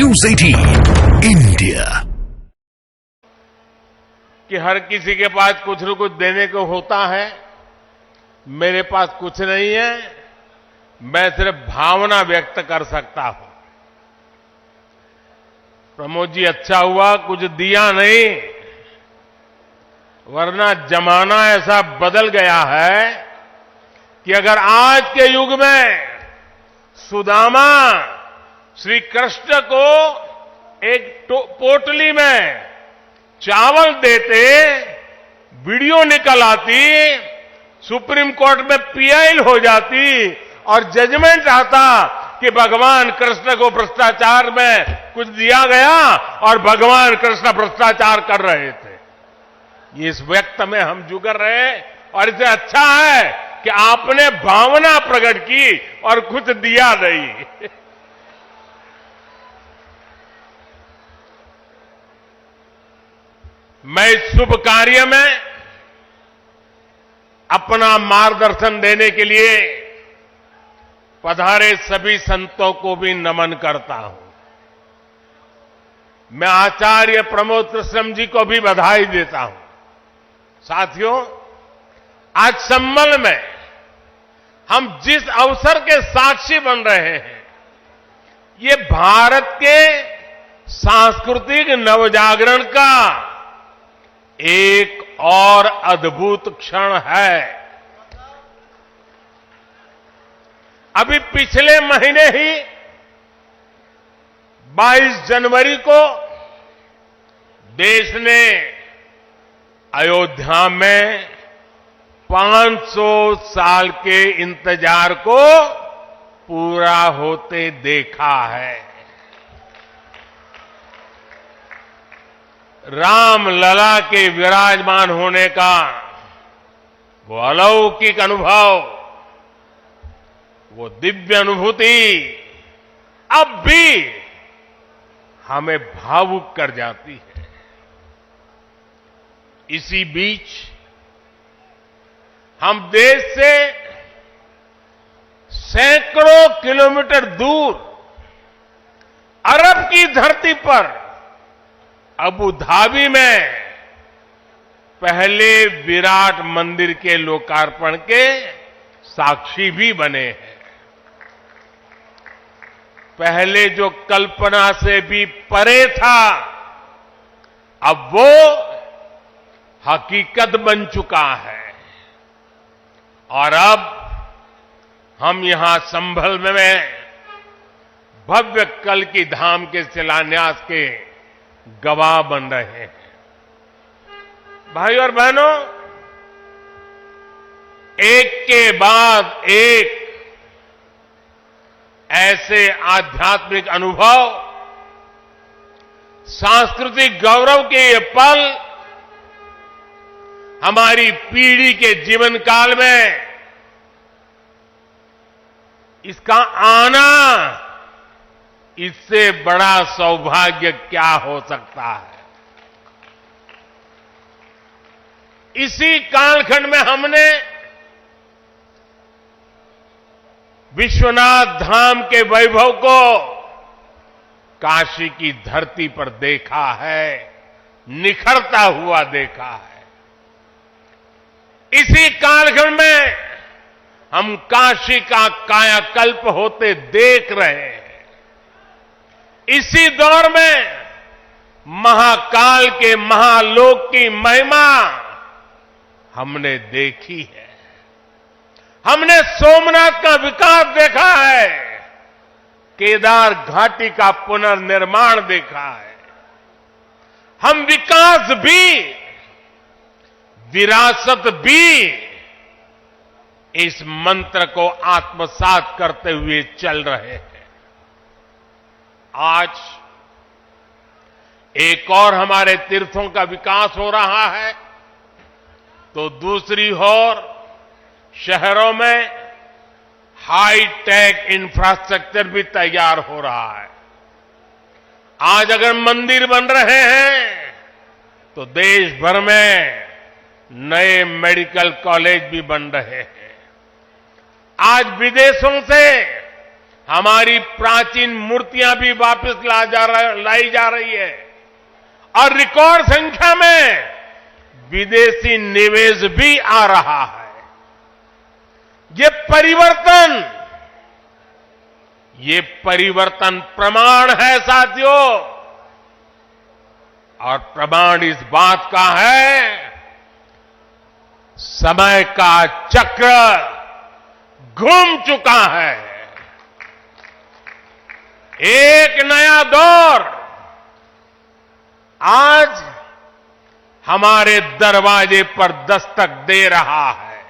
News 18 India. कि हर किसी के पास कुछ न कुछ देने को होता है। मेरे पास कुछ नहीं है, मैं सिर्फ भावना व्यक्त कर सकता हूं। प्रमोद जी, अच्छा हुआ कुछ दिया नहीं, वरना जमाना ऐसा बदल गया है कि अगर आज के युग में सुदामा श्री कृष्ण को एक पोटली में चावल देते, वीडियो निकल आती, सुप्रीम कोर्ट में पीआई हो जाती और जजमेंट आता कि भगवान कृष्ण को भ्रष्टाचार में कुछ दिया गया और भगवान कृष्ण भ्रष्टाचार कर रहे थे। इस व्यक्त में हम जुगर रहे और इससे अच्छा है कि आपने भावना प्रकट की और कुछ दिया नहीं। मैं इस शुभ कार्य में अपना मार्गदर्शन देने के लिए पधारे सभी संतों को भी नमन करता हूं। मैं आचार्य प्रमोद कृष्णम जी को भी बधाई देता हूं। साथियों, आज संबल में हम जिस अवसर के साक्षी बन रहे हैं, ये भारत के सांस्कृतिक नवजागरण का एक और अद्भुत क्षण है। अभी पिछले महीने ही 22 जनवरी को देश ने अयोध्या में 500 साल के इंतजार को पूरा होते देखा है। राम लला के विराजमान होने का वो अलौकिक अनुभव, वो दिव्य अनुभूति अब भी हमें भावुक कर जाती है। इसी बीच हम देश से सैकड़ों किलोमीटर दूर अरब की धरती पर अबू धाबी में पहले विराट मंदिर के लोकार्पण के साक्षी भी बने हैं। पहले जो कल्पना से भी परे था, अब वो हकीकत बन चुका है। और अब हम यहां संभल में भव्य कल की धाम के शिलान्यास के गवाह बन रहे हैं। भाई और बहनों, एक के बाद एक ऐसे आध्यात्मिक अनुभव, सांस्कृतिक गौरव के ये पल हमारी पीढ़ी के जीवन काल में इसका आना, इससे बड़ा सौभाग्य क्या हो सकता है। इसी कालखंड में हमने विश्वनाथ धाम के वैभव को काशी की धरती पर देखा है, निखरता हुआ देखा है। इसी कालखंड में हम काशी का कायाकल्प होते देख रहे हैं। इसी दौर में महाकाल के महालोक की महिमा हमने देखी है। हमने सोमनाथ का विकास देखा है, केदार घाटी का पुनर्निर्माण देखा है। हम विकास भी, विरासत भी, इस मंत्र को आत्मसात करते हुए चल रहे हैं। आज एक और हमारे तीर्थों का विकास हो रहा है, तो दूसरी ओर शहरों में हाई टेक इंफ्रास्ट्रक्चर भी तैयार हो रहा है। आज अगर मंदिर बन रहे हैं, तो देश भर में नए मेडिकल कॉलेज भी बन रहे हैं। आज विदेशों से हमारी प्राचीन मूर्तियां भी वापस लाई जा रही है और रिकॉर्ड संख्या में विदेशी निवेश भी आ रहा है। ये परिवर्तन प्रमाण है साथियों, और प्रमाण इस बात का है समय का चक्र घूम चुका है। एक नया दौर आज हमारे दरवाजे पर दस्तक दे रहा है।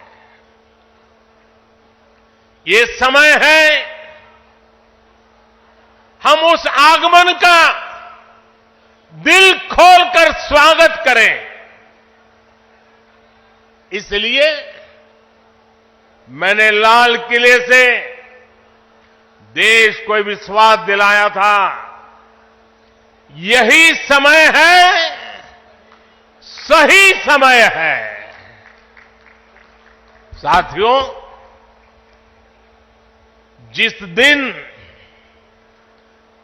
ये समय है हम उस आगमन का दिल खोलकर स्वागत करें। इसलिए मैंने लाल किले से देश को विश्वास दिलाया था, यही समय है, सही समय है। साथियों, जिस दिन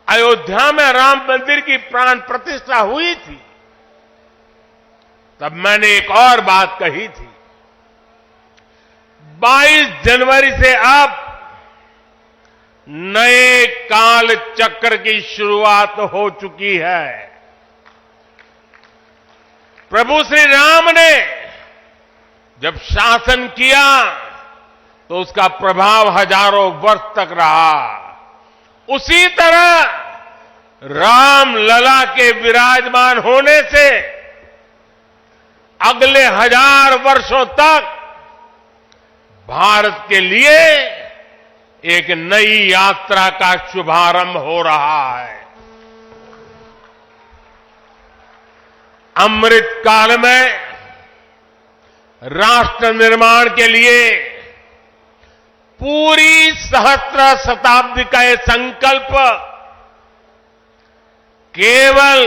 अयोध्या में राम मंदिर की प्राण प्रतिष्ठा हुई थी, तब मैंने एक और बात कही थी। 22 जनवरी से अब नए काल चक्र की शुरुआत हो चुकी है। प्रभु श्री राम ने जब शासन किया तो उसका प्रभाव हजारों वर्ष तक रहा। उसी तरह राम लला के विराजमान होने से अगले 1000 वर्षों तक भारत के लिए एक नई यात्रा का शुभारंभ हो रहा है। अमृत काल में राष्ट्र निर्माण के लिए पूरी सहस्त्र शताब्दी का यह संकल्प केवल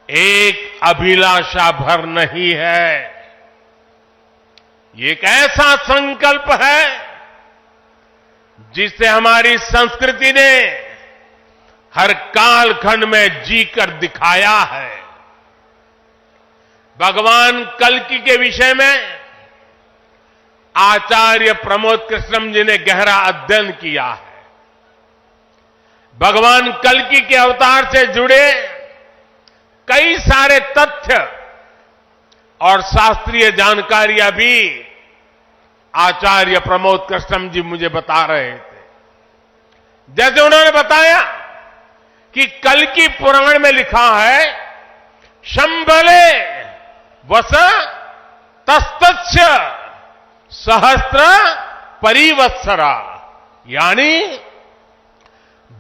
एक अभिलाषा भर नहीं है, ये एक ऐसा संकल्प है जिसे हमारी संस्कृति ने हर कालखंड में जीकर दिखाया है। भगवान कल्कि के विषय में आचार्य प्रमोद कृष्णम जी ने गहरा अध्ययन किया है। भगवान कल्कि के अवतार से जुड़े कई सारे तथ्य और शास्त्रीय जानकारियां भी आचार्य प्रमोद कृष्णम जी मुझे बता रहे थे। जैसे उन्होंने बताया कि कल्कि पुराण में लिखा है, शंबले वस तस्तस्य सहस्त्र परिवत्सरा, यानी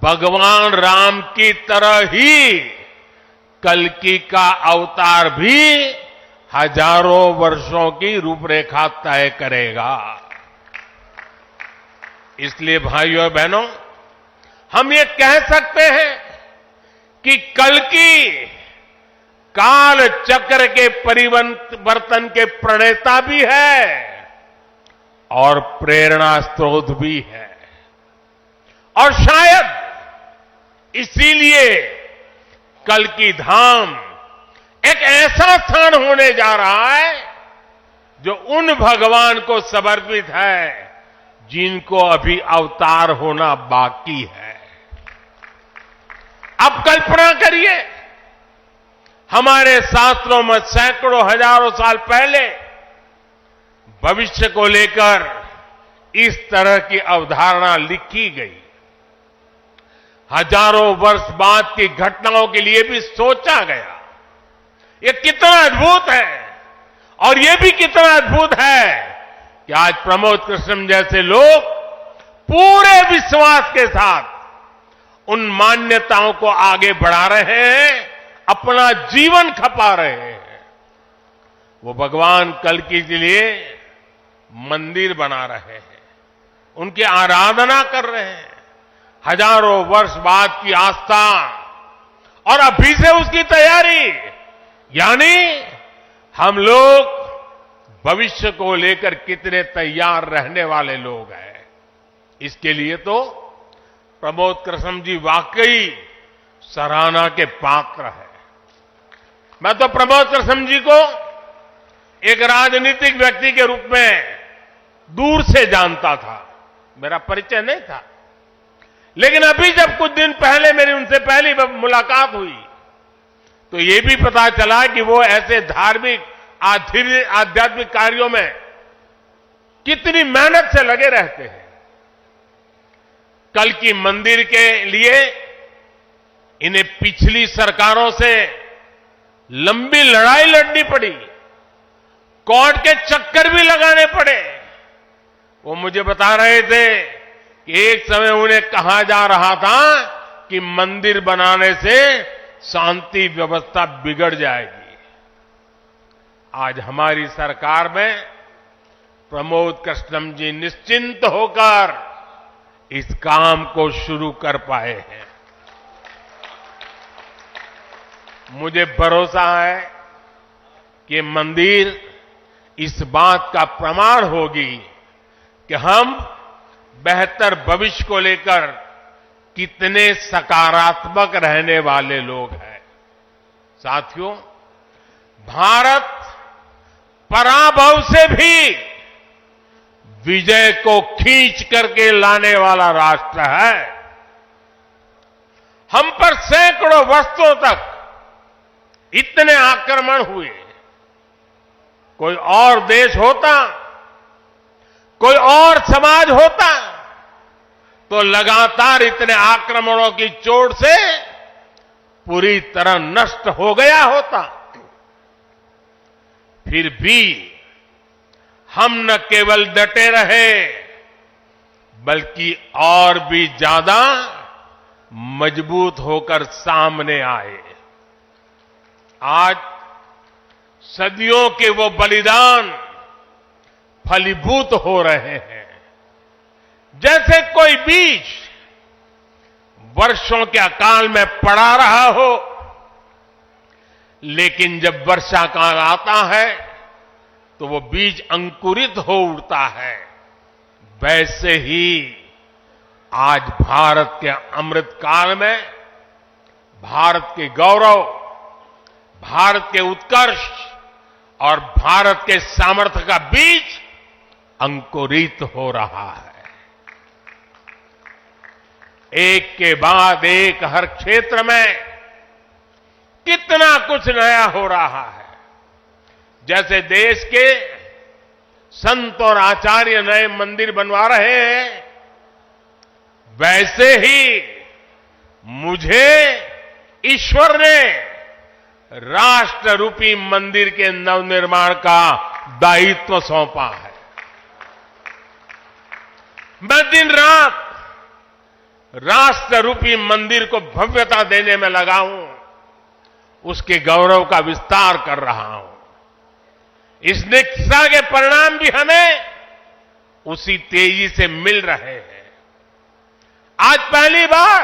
भगवान राम की तरह ही कल्कि का अवतार भी हजारों वर्षों की रूपरेखा तय करेगा। इसलिए भाइयों और बहनों, हम ये कह सकते हैं कि कल्कि काल चक्र के परिवर्तन के प्रणेता भी है और प्रेरणा स्रोत भी है। और शायद इसीलिए कल्कि धाम एक ऐसा स्थान होने जा रहा है जो उन भगवान को समर्पित है जिनको अभी अवतार होना बाकी है। अब कल्पना करिए, हमारे शास्त्रों में सैकड़ों हजारों साल पहले भविष्य को लेकर इस तरह की अवधारणा लिखी गई। हजारों वर्ष बाद की घटनाओं के लिए भी सोचा गया। ये कितना अद्भुत है, और ये भी कितना अद्भुत है कि आज प्रमोद कृष्णम जैसे लोग पूरे विश्वास के साथ उन मान्यताओं को आगे बढ़ा रहे हैं, अपना जीवन खपा रहे हैं। वो भगवान कल्कि के लिए मंदिर बना रहे हैं, उनकी आराधना कर रहे हैं। हजारों वर्ष बाद की आस्था और अभी से उसकी तैयारी, यानी हम लोग भविष्य को लेकर कितने तैयार रहने वाले लोग हैं। इसके लिए तो प्रमोद कृष्णम जी वाकई सराहना के पात्र है। मैं तो प्रमोद कृष्णम जी को एक राजनीतिक व्यक्ति के रूप में दूर से जानता था, मेरा परिचय नहीं था। लेकिन अभी जब कुछ दिन पहले मेरी उनसे पहली मुलाकात हुई तो ये भी पता चला कि वो ऐसे धार्मिक आध्यात्मिक कार्यों में कितनी मेहनत से लगे रहते हैं। कल की मंदिर के लिए इन्हें पिछली सरकारों से लंबी लड़ाई लड़नी पड़ी, कोर्ट के चक्कर भी लगाने पड़े। वो मुझे बता रहे थे कि एक समय उन्हें कहा जा रहा था कि मंदिर बनाने से शांति व्यवस्था बिगड़ जाएगी। आज हमारी सरकार में प्रमोद कृष्णम जी निश्चिंत होकर इस काम को शुरू कर पाए हैं। मुझे भरोसा है कि मंदिर इस बात का प्रमाण होगी कि हम बेहतर भविष्य को लेकर कितने सकारात्मक रहने वाले लोग हैं। साथियों, भारत पराभव से भी विजय को खींच करके लाने वाला राष्ट्र है। हम पर सैकड़ों वर्षों तक इतने आक्रमण हुए, कोई और देश होता, कोई और समाज होता तो लगातार इतने आक्रमणों की चोट से पूरी तरह नष्ट हो गया होता। फिर भी हम न केवल डटे रहे बल्कि और भी ज्यादा मजबूत होकर सामने आए। आज सदियों के वो बलिदान फलीभूत हो रहे हैं। जैसे कोई बीज वर्षों के अकाल में पड़ा रहा हो, लेकिन जब वर्षा काल आता है तो वो बीज अंकुरित हो उठता है। वैसे ही आज भारत के अमृत काल में भारत के गौरव, भारत के उत्कर्ष और भारत के सामर्थ्य का बीज अंकुरित हो रहा है। एक के बाद एक हर क्षेत्र में कितना कुछ नया हो रहा है। जैसे देश के संत और आचार्य नए मंदिर बनवा रहे हैं, वैसे ही मुझे ईश्वर ने राष्ट्र रूपी मंदिर के नवनिर्माण का दायित्व सौंपा है। मैं दिन रात राष्ट्र रूपी मंदिर को भव्यता देने में लगा हूं, उसके गौरव का विस्तार कर रहा हूं। इस निष्ठा के परिणाम भी हमें उसी तेजी से मिल रहे हैं। आज पहली बार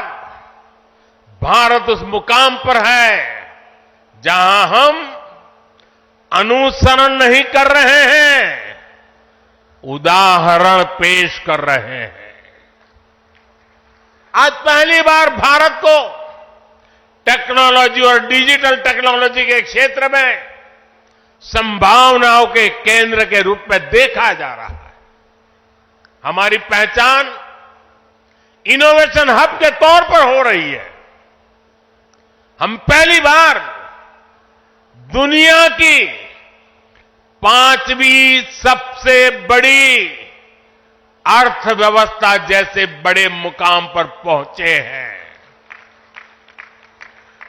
भारत उस मुकाम पर है जहां हम अनुसरण नहीं कर रहे हैं, उदाहरण पेश कर रहे हैं। आज पहली बार भारत को टेक्नोलॉजी और डिजिटल टेक्नोलॉजी के क्षेत्र में संभावनाओं के केंद्र के रूप में देखा जा रहा है। हमारी पहचान इनोवेशन हब के तौर पर हो रही है। हम पहली बार दुनिया की 5वीं सबसे बड़ी अर्थव्यवस्था जैसे बड़े मुकाम पर पहुंचे हैं।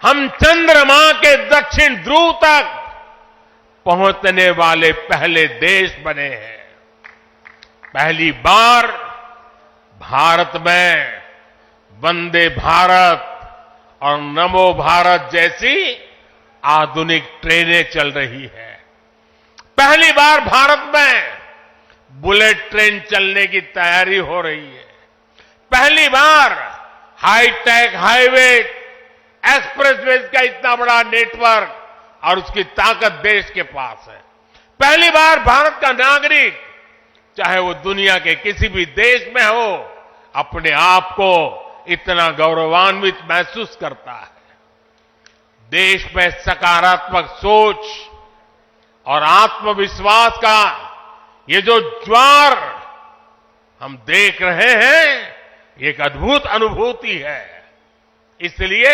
हम चंद्रमा के दक्षिण ध्रुव तक पहुंचने वाले पहले देश बने हैं। पहली बार भारत में वंदे भारत और नमो भारत जैसी आधुनिक ट्रेनें चल रही है। पहली बार भारत में बुलेट ट्रेन चलने की तैयारी हो रही है। पहली बार हाईटेक हाईवे, एक्सप्रेसवे का इतना बड़ा नेटवर्क और उसकी ताकत देश के पास है। पहली बार भारत का नागरिक, चाहे वो दुनिया के किसी भी देश में हो, अपने आप को इतना गौरवान्वित महसूस करता है। देश में सकारात्मक सोच और आत्मविश्वास का ये जो ज्वार हम देख रहे हैं, ये एक अद्भुत अनुभूति है। इसलिए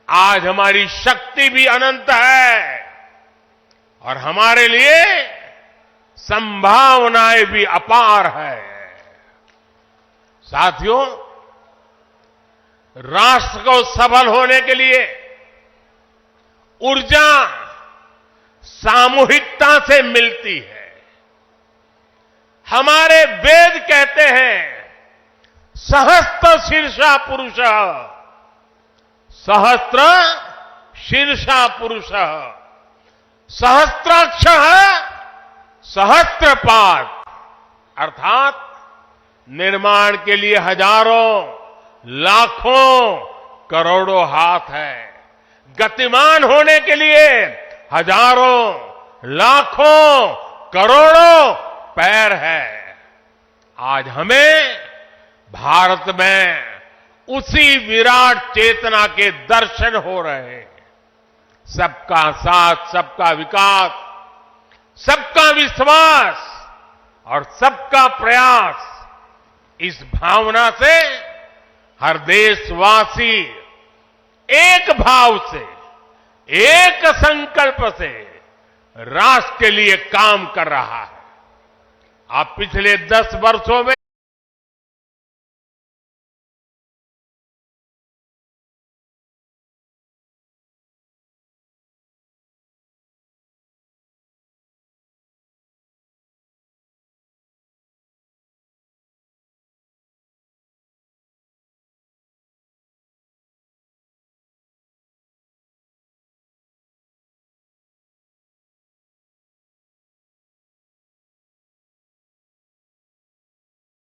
आज हमारी शक्ति भी अनंत है और हमारे लिए संभावनाएं भी अपार है। साथियों, राष्ट्र को सफल होने के लिए ऊर्जा सामूहिकता से मिलती है। हमारे वेद कहते हैं, सहस्त्र शीर्षा पुरुष, सहस्त्र शीर्षा पुरुष, सहस्त्राक्ष सहस्त्रपाद, अर्थात निर्माण के लिए हजारों, लाखों, करोड़ों हाथ है। गतिमान होने के लिए हजारों, लाखों, करोड़ों पैर है। आज हमें भारत में उसी विराट चेतना के दर्शन हो रहे हैं। सबका साथ, सबका विकास, सबका विश्वास और सबका प्रयास, इस भावना से हर देशवासी एक भाव से, एक संकल्प से राष्ट्र के लिए काम कर रहा है। आप पिछले 10 वर्षों में